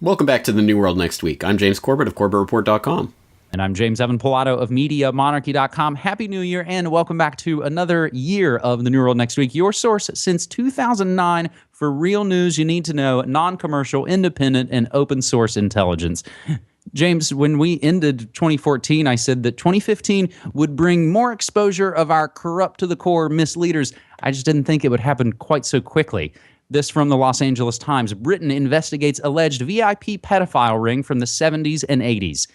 Welcome back to the New World Next Week. I'm James Corbett of CorbettReport.com. And I'm James Evan Pilato of MediaMonarchy.com. Happy New Year, and welcome back to another year of the New World Next Week, your source since 2009 for real news you need to know, non-commercial, independent, and open source intelligence. James, when we ended 2014, I said that 2015 would bring more exposure of our corrupt-to-the-core misleaders. I just didn't think it would happen quite so quickly. This from the Los Angeles Times. Britain investigates alleged VIP pedophile ring from the 70s and 80s.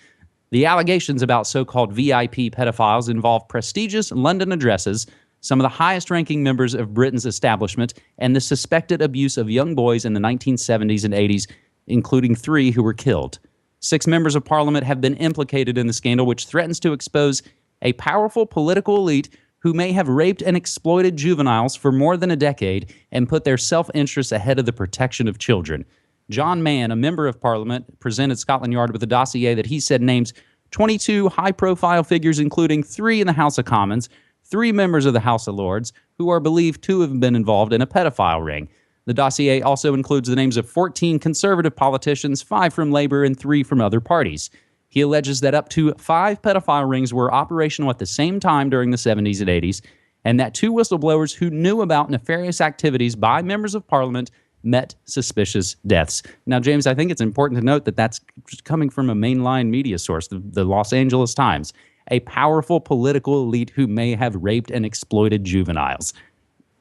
The allegations about so-called VIP pedophiles involve prestigious London addresses, some of the highest-ranking members of Britain's establishment, and the suspected abuse of young boys in the 1970s and 80s, including 3 who were killed. 6 members of Parliament have been implicated in the scandal, which threatens to expose a powerful political elite who may have raped and exploited juveniles for more than a decade and put their self-interests ahead of the protection of children. John Mann, a member of Parliament, presented Scotland Yard with a dossier that he said names 22 high-profile figures, including 3 in the House of Commons, 3 members of the House of Lords, who are believed to have been involved in a pedophile ring. The dossier also includes the names of 14 Conservative politicians, 5 from Labour and 3 from other parties. He alleges that up to 5 pedophile rings were operational at the same time during the 70s and 80s, and that 2 whistleblowers who knew about nefarious activities by members of Parliament met suspicious deaths. Now, James, I think it's important to note that that's coming from a mainline media source, the Los Angeles Times, a powerful political elite who may have raped and exploited juveniles.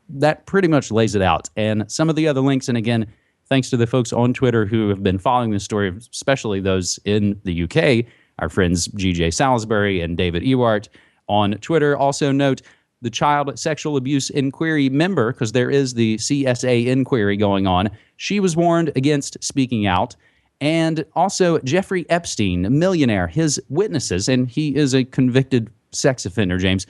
That pretty much lays it out. And some of the other links, and again, thanks to the folks on Twitter who have been following this story, especially those in the UK, our friends G.J. Salisbury and David Ewart on Twitter. Also note the Child Sexual Abuse Inquiry member, because there is the CSA inquiry going on. She was warned against speaking out. And also Jeffrey Epstein, a millionaire, his witnesses, and he is a convicted sex offender, James,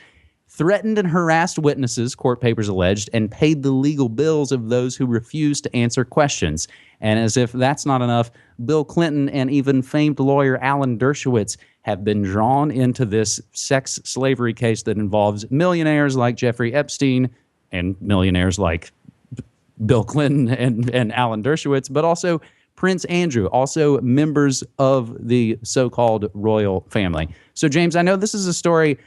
threatened and harassed witnesses, court papers alleged, and paid the legal bills of those who refused to answer questions. And as if that's not enough, Bill Clinton and even famed lawyer Alan Dershowitz have been drawn into this sex slavery case that involves millionaires like Jeffrey Epstein and millionaires like Bill Clinton and Alan Dershowitz, but also Prince Andrew, also members of the so-called royal family. So, James, I know this is a story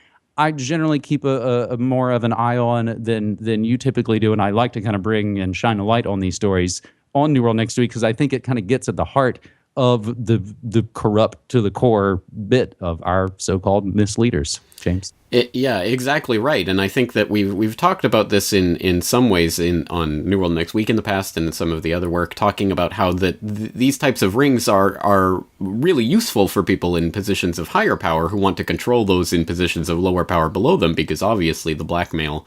I generally keep a more of an eye on than you typically do, and I like to kind of bring and shine a light on these stories on New World Next Week because I think it kind of gets at the heart of the corrupt to the core bit of our so-called misleaders, James. Yeah, exactly right. And I think that we've talked about this in some ways on New World Next Week in the past and in some of the other work, talking about how these types of rings are really useful for people in positions of higher power who want to control those in positions of lower power below them, because obviously the blackmail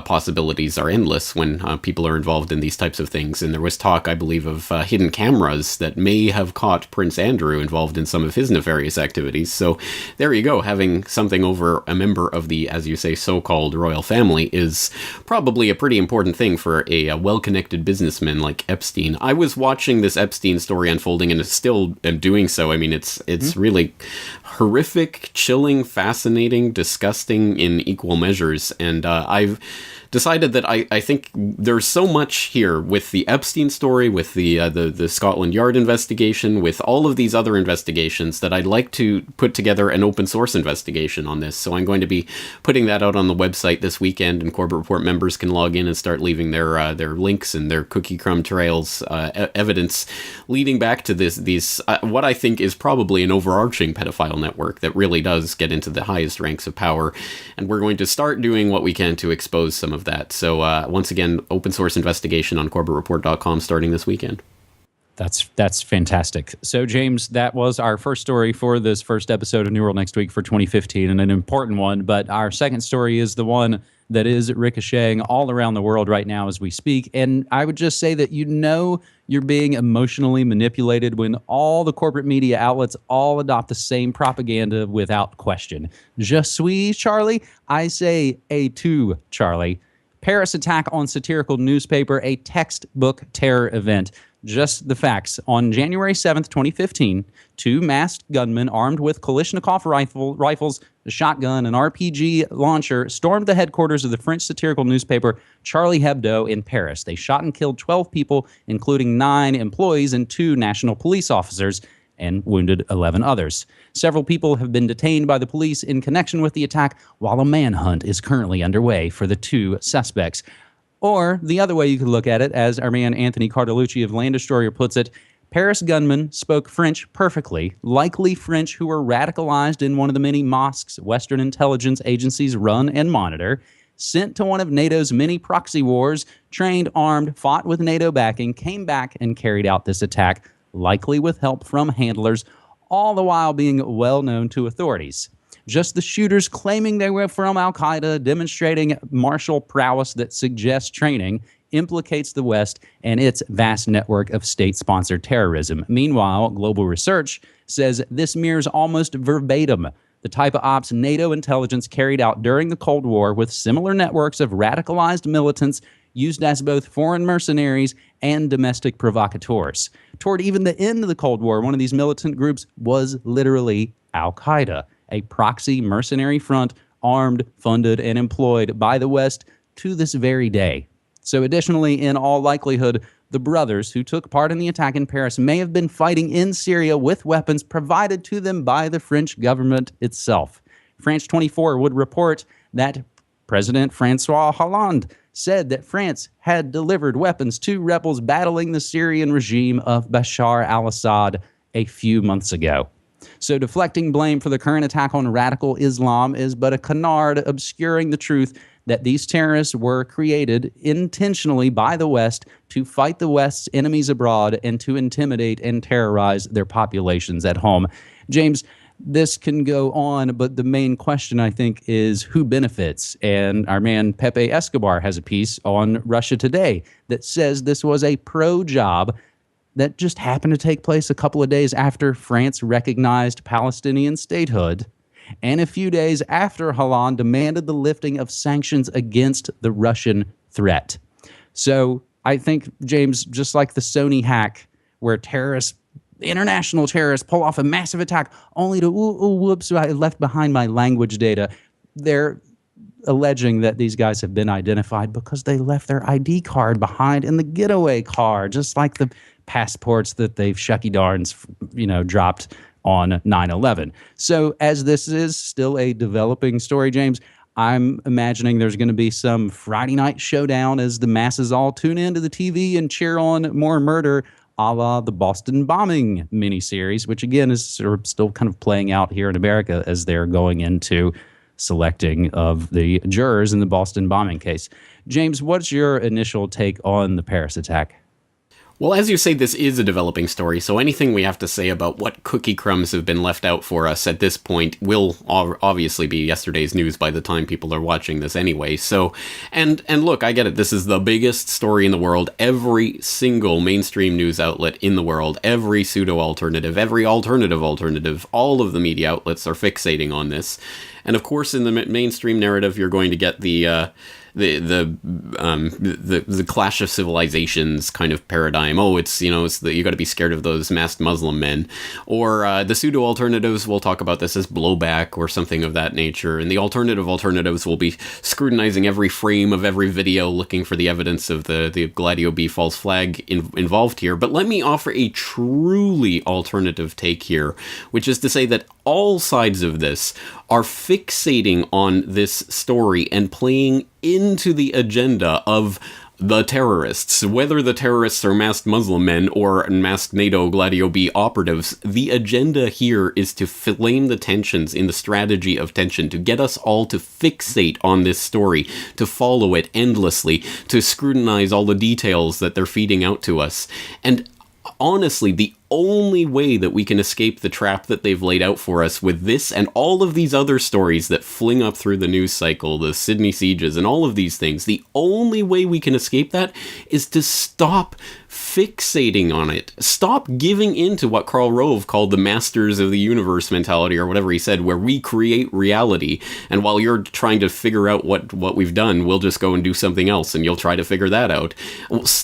possibilities are endless when people are involved in these types of things. And there was talk, I believe, of hidden cameras that may have caught Prince Andrew involved in some of his nefarious activities. So there you go, having something over a member of the, as you say, so-called royal family is probably a pretty important thing for a well-connected businessman like Epstein. I was watching this Epstein story unfolding and still am doing so. I mean, it's really horrific, chilling, fascinating, disgusting in equal measures. And I've decided that I think there's so much here with the Epstein story, with the Scotland Yard investigation, with all of these other investigations, that I'd like to put together an open source investigation on this. So I'm going to be putting that out on the website this weekend, and Corbett Report members can log in and start leaving their links and their cookie crumb trails, evidence leading back to these what I think is probably an overarching pedophile network that really does get into the highest ranks of power. And we're going to start doing what we can to expose some of that. So once again, open source investigation on CorbettReport.com starting this weekend. That's fantastic. So, James, that was our first story for this first episode of New World Next Week for 2015, and an important one. But our second story is the one that is ricocheting all around the world right now as we speak. And I would just say that you're being emotionally manipulated when all the corporate media outlets all adopt the same propaganda without question. Je suis Charlie. I say A2 Charlie. Paris attack on satirical newspaper, a textbook terror event. Just the facts. On January 7th, 2015, two masked gunmen armed with Kalashnikov rifles, a shotgun, an RPG launcher stormed the headquarters of the French satirical newspaper Charlie Hebdo in Paris. They shot and killed 12 people, including 9 employees and 2 national police officers, and wounded 11 others. Several people have been detained by the police in connection with the attack, while a manhunt is currently underway for the 2 suspects. Or the other way you could look at it, as our man Anthony Cartalucci of Land Destroyer puts it, Paris gunmen spoke French perfectly, likely French who were radicalized in one of the many mosques Western intelligence agencies run and monitor, sent to one of NATO's many proxy wars, trained, armed, fought with NATO backing, came back and carried out this attack, likely with help from handlers, all the while being well known to authorities. Just the shooters claiming they were from Al-Qaeda, demonstrating martial prowess that suggests training, implicates the West and its vast network of state-sponsored terrorism. Meanwhile, global research says this mirrors almost verbatim the type of ops NATO intelligence carried out during the Cold War, with similar networks of radicalized militants used as both foreign mercenaries and domestic provocateurs. Toward even the end of the Cold War, one of these militant groups was literally Al-Qaeda, a proxy mercenary front armed, funded, and employed by the West to this very day. So additionally, in all likelihood, the brothers who took part in the attack in Paris may have been fighting in Syria with weapons provided to them by the French government itself. France 24 would report that President Francois Hollande said that France had delivered weapons to rebels battling the Syrian regime of Bashar al-Assad a few months ago. So deflecting blame for the current attack on radical Islam is but a canard obscuring the truth that these terrorists were created intentionally by the West to fight the West's enemies abroad and to intimidate and terrorize their populations at home. James, this can go on, but the main question, I think, is who benefits? And our man Pepe Escobar has a piece on Russia Today that says this was a pro-job that just happened to take place a couple of days after France recognized Palestinian statehood, and a few days after Hollande demanded the lifting of sanctions against the Russian threat. So I think, James, just like the Sony hack, where international terrorists pull off a massive attack only to, whoops, I left behind my language data, they're alleging that these guys have been identified because they left their ID card behind in the getaway car, just like the passports that they've shucky darns, dropped on 9/11. So as this is still a developing story, James, I'm imagining there's going to be some Friday night showdown as the masses all tune into the TV and cheer on more murder, a la the Boston bombing miniseries, which again is sort of still kind of playing out here in America as they're going into selecting of the jurors in the Boston bombing case. James, what's your initial take on the Paris attack? Well, as you say, this is a developing story, so anything we have to say about what cookie crumbs have been left out for us at this point will obviously be yesterday's news by the time people are watching this anyway. So, and look, I get it. This is the biggest story in the world. Every single mainstream news outlet in the world, every pseudo-alternative, every alternative, all of the media outlets are fixating on this. And of course, in the mainstream narrative, you're going to get the clash of civilizations kind of paradigm. Oh, you got to be scared of those masked Muslim men, or the pseudo alternatives will talk about this as blowback or something of that nature, and the alternatives will be scrutinizing every frame of every video, looking for the evidence of the Gladio B false flag involved here. But let me offer a truly alternative take here, which is to say that all sides of this are fixating on this story and playing into the agenda of the terrorists. Whether the terrorists are masked Muslim men or masked NATO Gladio B operatives, the agenda here is to flame the tensions in the strategy of tension, to get us all to fixate on this story, to follow it endlessly, to scrutinize all the details that they're feeding out to us. And honestly, the only way that we can escape the trap that they've laid out for us with this and all of these other stories that fling up through the news cycle, the Sydney sieges and all of these things, the only way we can escape that is to stop fixating on it. Stop giving in to what Karl Rove called the masters of the universe mentality, or whatever he said, where we create reality, and while you're trying to figure out what we've done, we'll just go and do something else, and you'll try to figure that out.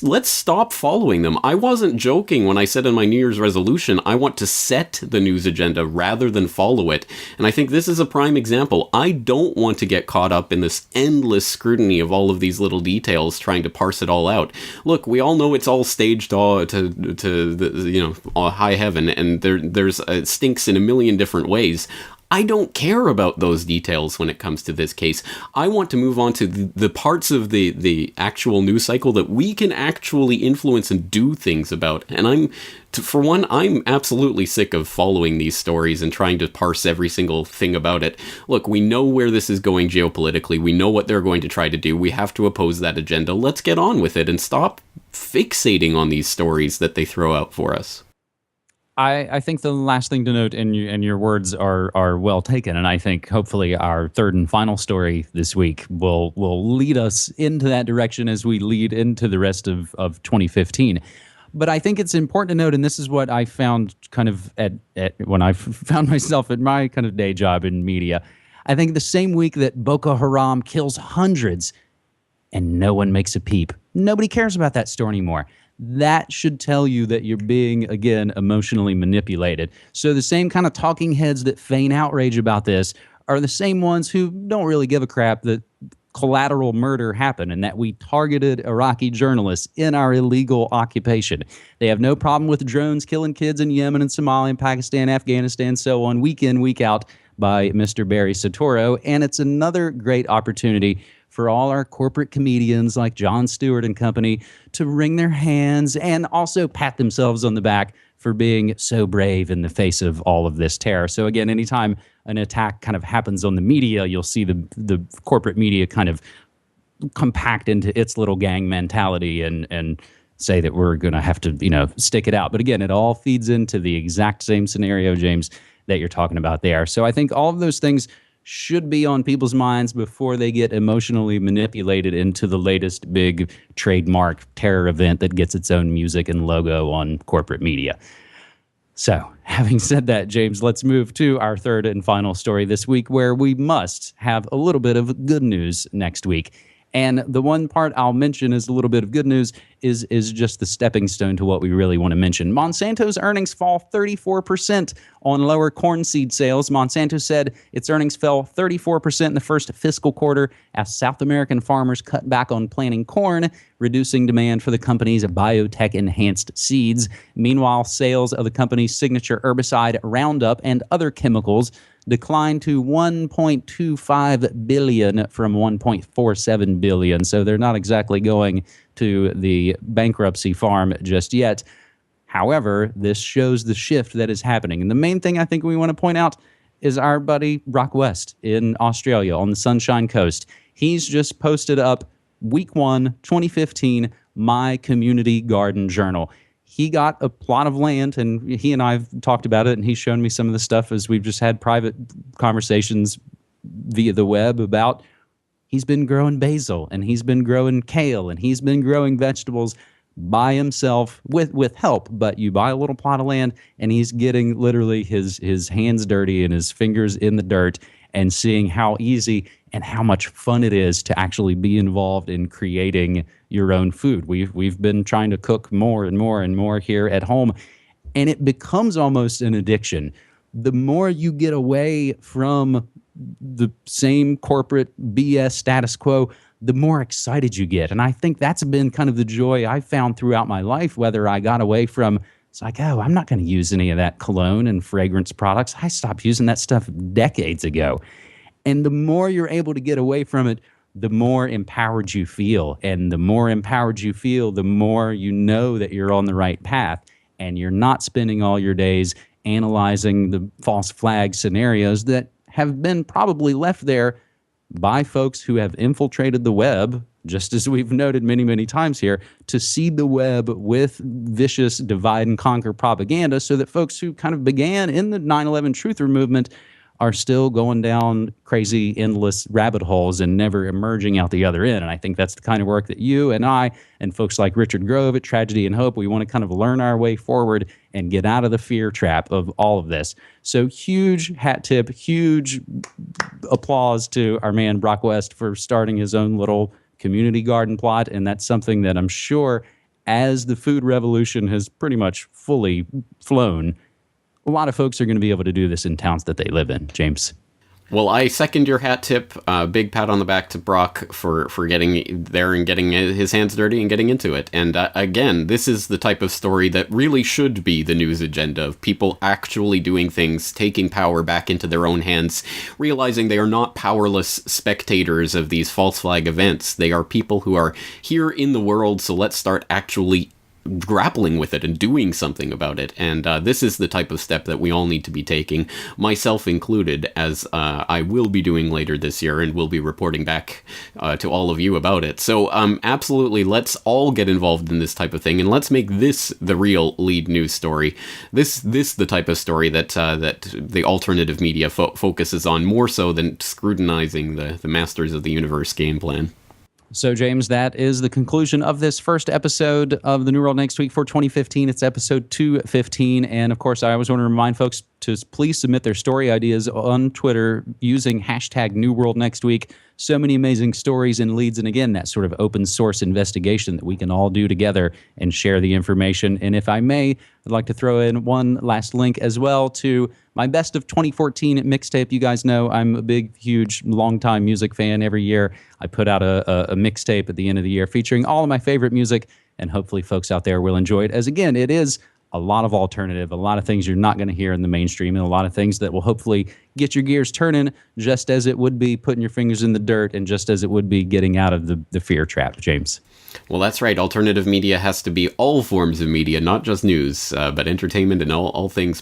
Let's stop following them. I wasn't joking when I said in my New Year's resolution, I want to set the news agenda rather than follow it, and I think this is a prime example. I don't want to get caught up in this endless scrutiny of all of these little details, trying to parse it all out. Look, we all know it's all staged to the, high heaven, and there's it stinks in a million different ways. I don't care about those details when it comes to this case. I want to move on to the parts of the actual news cycle that we can actually influence and do things about. And I'm absolutely sick of following these stories and trying to parse every single thing about it. Look, we know where this is going geopolitically. We know what they're going to try to do. We have to oppose that agenda. Let's get on with it and stop fixating on these stories that they throw out for us. I think the last thing to note, and your words are well taken, and I think hopefully our third and final story this week will lead us into that direction as we lead into the rest of 2015. But I think it's important to note, and this is what I found kind of at when I found myself at my kind of day job in media. I think the same week that Boko Haram kills hundreds and no one makes a peep, nobody cares about that story anymore. That should tell you that you're being, again, emotionally manipulated. So the same kind of talking heads that feign outrage about this are the same ones who don't really give a crap that collateral murder happened and that we targeted Iraqi journalists in our illegal occupation. They have no problem with drones killing kids in Yemen and Somalia and Pakistan, Afghanistan, so on, week in, week out by Mr. Barry Soetoro. And it's another great opportunity for all our corporate comedians like Jon Stewart and company to wring their hands and also pat themselves on the back for being so brave in the face of all of this terror. So again, anytime an attack kind of happens on the media, you'll see the corporate media kind of compact into its little gang mentality and say that we're going to have to, stick it out. But again, it all feeds into the exact same scenario, James, that you're talking about there. So I think all of those things should be on people's minds before they get emotionally manipulated into the latest big trademark terror event that gets its own music and logo on corporate media. So, having said that, James, let's move to our third and final story this week, where we must have a little bit of good news next week. And the one part I'll mention is a little bit of good news is just the stepping stone to what we really want to mention. Monsanto's earnings fall 34% on lower corn seed sales. Monsanto said its earnings fell 34% in the first fiscal quarter as South American farmers cut back on planting corn, reducing demand for the company's biotech-enhanced seeds. Meanwhile, sales of the company's signature herbicide Roundup and other chemicals declined to $1.25 billion from $1.47 billion. So they're not exactly going to the bankruptcy farm just yet. However, this shows the shift that is happening. And the main thing I think we want to point out is our buddy Brock West in Australia on the Sunshine Coast. He's just posted up week 1, 2015, My Community Garden Journal. He got a plot of land, and he and I have talked about it, and he's shown me some of the stuff as we've just had private conversations via the web about he's been growing basil, and he's been growing kale, and he's been growing vegetables by himself with help. But you buy a little plot of land, and he's getting literally his hands dirty and his fingers in the dirt and seeing how easy and how much fun it is to actually be involved in creating your own food. We've been trying to cook more and more and more here at home, and it becomes almost an addiction. The more you get away from the same corporate BS status quo, the more excited you get. And I think that's been kind of the joy I found throughout my life, whether I got away from, it's like, oh, I'm not going to use any of that cologne and fragrance products. I stopped using that stuff decades ago. And the more you're able to get away from it, the more empowered you feel. And the more empowered you feel, the more you know that you're on the right path. And you're not spending all your days analyzing the false flag scenarios that have been probably left there by folks who have infiltrated the web, just as we've noted many, many times here, to seed the web with vicious divide and conquer propaganda so that folks who kind of began in the 9/11 truther movement are still going down crazy, endless rabbit holes and never emerging out the other end. And I think that's the kind of work that you and I and folks like Richard Grove at Tragedy and Hope, we want to kind of learn our way forward and get out of the fear trap of all of this. So huge hat tip, huge applause to our man Brock West for starting his own little community garden plot. And that's something that I'm sure, as the food revolution has pretty much fully flown, a lot of folks are going to be able to do this in towns that they live in. James. Well, I second your hat tip. Big pat on the back to Brock for getting there and getting his hands dirty and getting into it. And again, this is the type of story that really should be the news agenda of people actually doing things, taking power back into their own hands, realizing they are not powerless spectators of these false flag events. They are people who are here in the world, so let's start actually grappling with it and doing something about it. And this is the type of step that we all need to be taking, myself included, as I will be doing later this year and will be reporting back to all of you about it. So absolutely, let's all get involved in this type of thing, and let's make this the real lead news story. This the type of story that that the alternative media focuses on more so than scrutinizing the Masters of the Universe game plan. So, James, that is the conclusion of this first episode of the New World Next Week for 2015. It's episode 215. And, of course, I always want to remind folks to please submit their story ideas on Twitter using hashtag New World Next Week. So many amazing stories and leads. And, again, that sort of open source investigation that we can all do together and share the information. And if I may, I'd like to throw in one last link as well to my best of 2014 mixtape. You guys know I'm a big, huge, longtime music fan. Every year I put out a mixtape at the end of the year featuring all of my favorite music, and hopefully folks out there will enjoy it. As again, it is a lot of alternative, a lot of things you're not going to hear in the mainstream, and a lot of things that will hopefully get your gears turning, just as it would be putting your fingers in the dirt and just as it would be getting out of the fear trap, James. Well, that's right. Alternative media has to be all forms of media, not just news, but entertainment and all things